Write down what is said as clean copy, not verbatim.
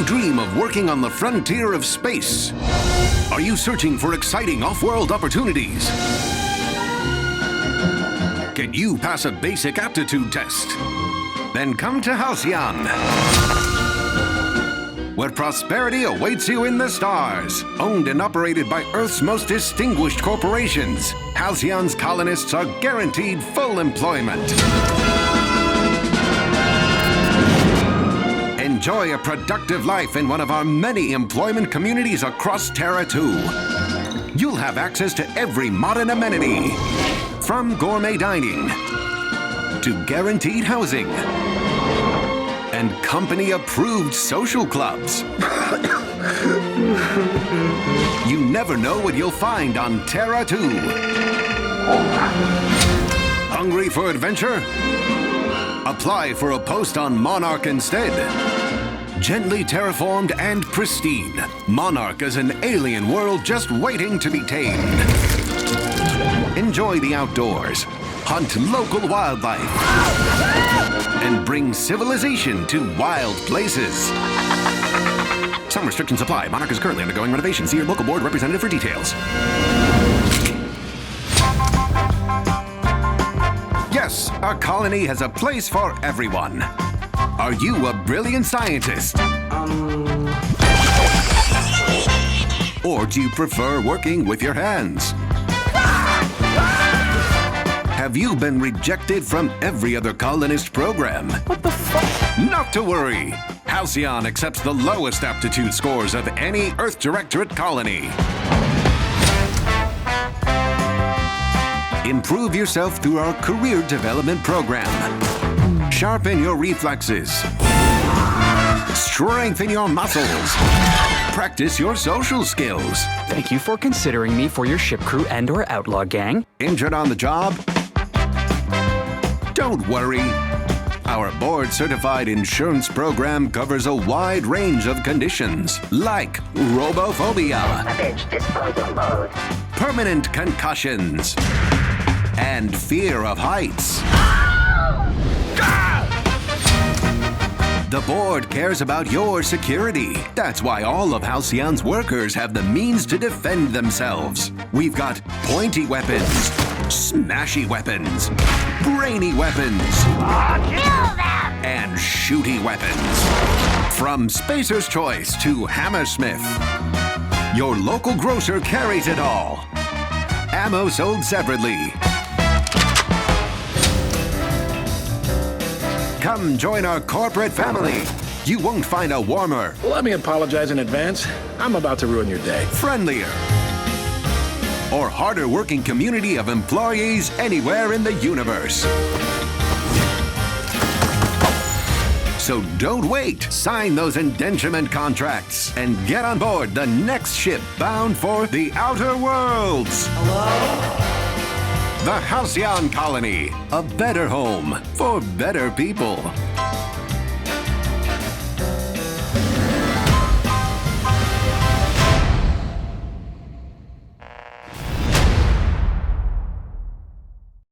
you dream of working on the frontier of space? Are you searching for exciting off-world opportunities? Can you pass a basic aptitude test? Then come to Halcyon, where prosperity awaits you in the stars. Owned and operated by Earth's most distinguished corporations, Halcyon's colonists are guaranteed full employment. Enjoy a productive life in one of our many employment communities across TERRA 2. You'll have access to every modern amenity, from gourmet dining to guaranteed housing and company-approved social clubs. You never know what you'll find on TERRA 2. Hungry for adventure? Apply for a post on MONARCH instead. Gently terraformed and pristine, MONARCH is an alien world just waiting to be tamed. Enjoy the outdoors, hunt local wildlife, and bring civilization to wild places. Some restrictions apply. MONARCH is currently undergoing renovation. See your local board representative for details. Yes, a colony has a place for everyone. Are you a brilliant scientist? Or do you prefer working with your hands? Have you been rejected from every other colonist program? What the fuck? Not to worry. Halcyon accepts the lowest aptitude scores of any Earth Directorate colony. Improve yourself through our career development program. Sharpen your reflexes. Strengthen your muscles. Practice your social skills. Thank you for considering me for your ship crew and/or outlaw gang. Injured on the job? Don't worry. Our board-certified insurance program covers a wide range of conditions, like robophobia, permanent concussions, and fear of heights. The board cares about your security. That's why all of Halcyon's workers have the means to defend themselves. We've got pointy weapons, smashy weapons, brainy weapons, and shooty weapons. From Spacer's Choice to Hammersmith, your local grocer carries it all. Ammo sold separately. Come join our corporate family. You won't find a warmer, Let me apologize in advance. I'm about to ruin your day. friendlier, or harder working community of employees anywhere in the universe. So don't wait. Sign those indenturement contracts and get on board the next ship bound for the outer worlds. Hello? The Halcyon Colony, a better home for better people.